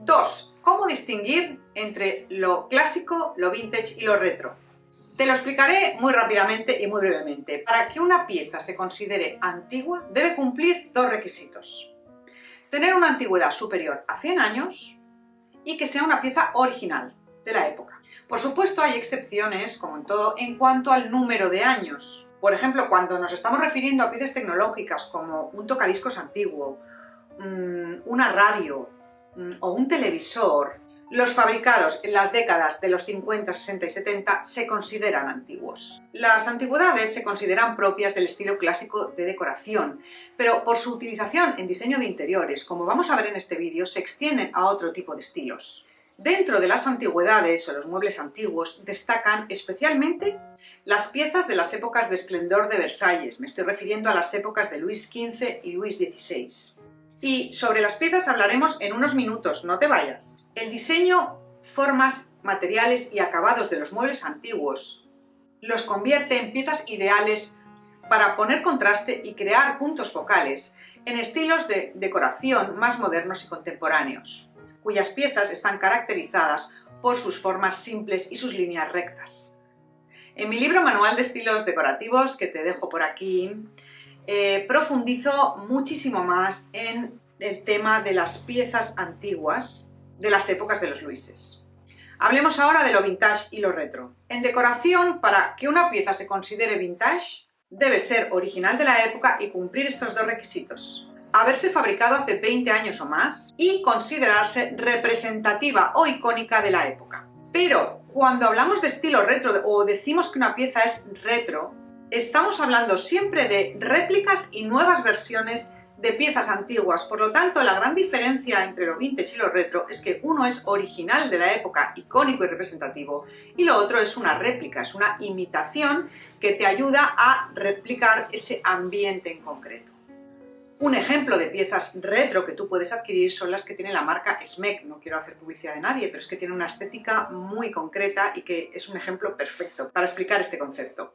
2. ¿Cómo distinguir entre lo clásico, lo vintage y lo retro? Te lo explicaré muy rápidamente y muy brevemente. Para que una pieza se considere antigua, debe cumplir dos requisitos. Tener una antigüedad superior a 100 años y que sea una pieza original de la época. Por supuesto, hay excepciones, como en todo, en cuanto al número de años. Por ejemplo, cuando nos estamos refiriendo a piezas tecnológicas como un tocadiscos antiguo, una radio o un televisor, los fabricados en las décadas de los 50, 60 y 70 se consideran antiguos. Las antigüedades se consideran propias del estilo clásico de decoración, pero por su utilización en diseño de interiores, como vamos a ver en este vídeo, se extienden a otro tipo de estilos. Dentro de las antigüedades o los muebles antiguos destacan especialmente las piezas de las épocas de esplendor de Versalles, me estoy refiriendo a las épocas de Luis XV y Luis XVI. Y sobre las piezas hablaremos en unos minutos, no te vayas. El diseño, formas, materiales y acabados de los muebles antiguos los convierte en piezas ideales para poner contraste y crear puntos focales en estilos de decoración más modernos y contemporáneos, cuyas piezas están caracterizadas por sus formas simples y sus líneas rectas. En mi libro Manual de Estilos Decorativos, que te dejo por aquí, profundizo muchísimo más en el tema de las piezas antiguas de las épocas de los Luises. Hablemos ahora de lo vintage y lo retro. En decoración, para que una pieza se considere vintage, debe ser original de la época y cumplir estos dos requisitos: haberse fabricado hace 20 años o más y considerarse representativa o icónica de la época. Pero cuando hablamos de estilo retro o decimos que una pieza es retro, estamos hablando siempre de réplicas y nuevas versiones de piezas antiguas. Por lo tanto, la gran diferencia entre lo vintage y lo retro es que uno es original de la época, icónico y representativo, y lo otro es una réplica, es una imitación que te ayuda a replicar ese ambiente en concreto. Un ejemplo de piezas retro que tú puedes adquirir son las que tiene la marca Smeg. No quiero hacer publicidad de nadie, pero es que tiene una estética muy concreta y que es un ejemplo perfecto para explicar este concepto.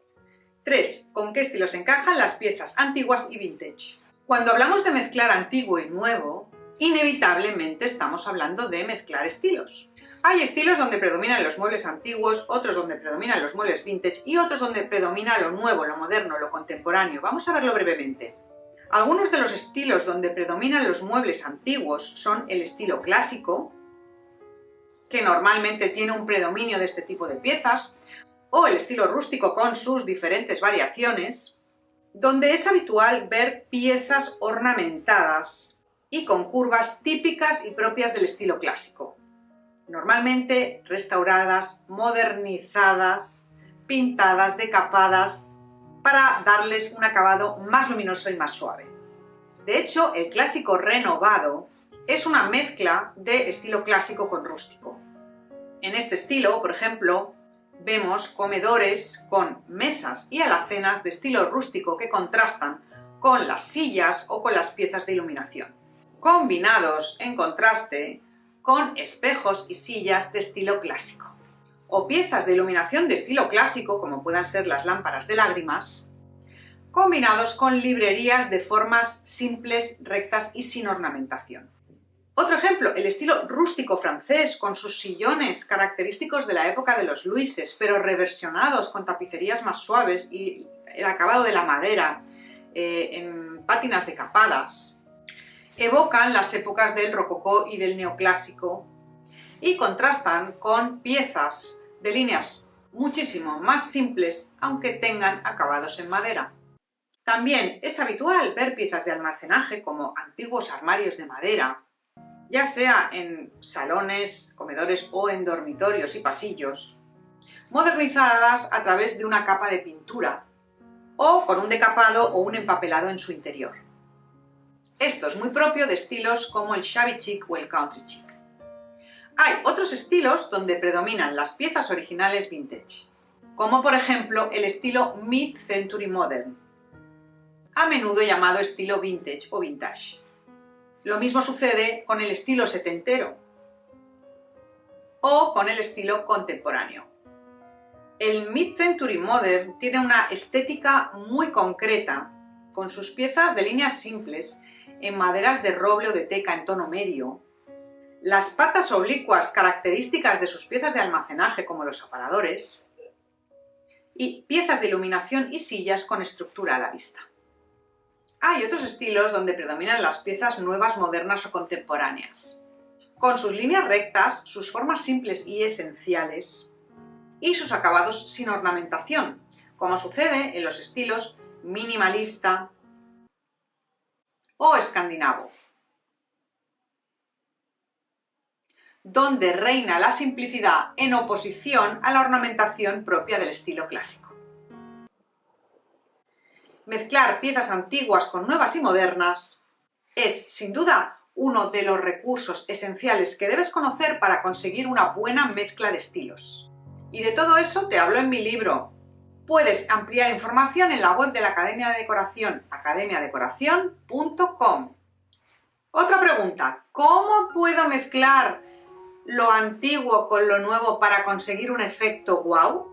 3. ¿Con qué estilos encajan las piezas antiguas y vintage? Cuando hablamos de mezclar antiguo y nuevo, inevitablemente estamos hablando de mezclar estilos. Hay estilos donde predominan los muebles antiguos, otros donde predominan los muebles vintage y otros donde predomina lo nuevo, lo moderno, lo contemporáneo. Vamos a verlo brevemente. Algunos de los estilos donde predominan los muebles antiguos son el estilo clásico, que normalmente tiene un predominio de este tipo de piezas, o el estilo rústico con sus diferentes variaciones, donde es habitual ver piezas ornamentadas y con curvas típicas y propias del estilo clásico, normalmente restauradas, modernizadas, pintadas, decapadas, para darles un acabado más luminoso y más suave. De hecho, el clásico renovado es una mezcla de estilo clásico con rústico. En este estilo, por ejemplo, vemos comedores con mesas y alacenas de estilo rústico que contrastan con las sillas o con las piezas de iluminación, combinados en contraste con espejos y sillas de estilo clásico. O piezas de iluminación de estilo clásico, como puedan ser las lámparas de lágrimas, combinados con librerías de formas simples, rectas y sin ornamentación. Otro ejemplo, el estilo rústico francés, con sus sillones característicos de la época de los Luises, pero reversionados con tapicerías más suaves y el acabado de la madera en pátinas decapadas, evocan las épocas del rococó y del neoclásico y contrastan con piezas de líneas muchísimo más simples, aunque tengan acabados en madera. También es habitual ver piezas de almacenaje como antiguos armarios de madera, ya sea en salones, comedores o en dormitorios y pasillos, modernizadas a través de una capa de pintura o con un decapado o un empapelado en su interior. Esto es muy propio de estilos como el shabby chic o el country chic. Hay otros estilos donde predominan las piezas originales vintage, como por ejemplo el estilo mid-century modern, a menudo llamado estilo vintage o vintage. Lo mismo sucede con el estilo setentero o con el estilo contemporáneo. El Mid-Century Modern tiene una estética muy concreta, con sus piezas de líneas simples, en maderas de roble o de teca en tono medio, las patas oblicuas características de sus piezas de almacenaje como los aparadores y piezas de iluminación y sillas con estructura a la vista. Hay otros estilos donde predominan las piezas nuevas, modernas o contemporáneas, con sus líneas rectas, sus formas simples y esenciales y sus acabados sin ornamentación, como sucede en los estilos minimalista o escandinavo, donde reina la simplicidad en oposición a la ornamentación propia del estilo clásico. Mezclar piezas antiguas con nuevas y modernas es, sin duda, uno de los recursos esenciales que debes conocer para conseguir una buena mezcla de estilos. Y de todo eso te hablo en mi libro. Puedes ampliar información en la web de la Academia de Decoración, academiadecoracion.com. Otra pregunta, ¿cómo puedo mezclar lo antiguo con lo nuevo para conseguir un efecto wow?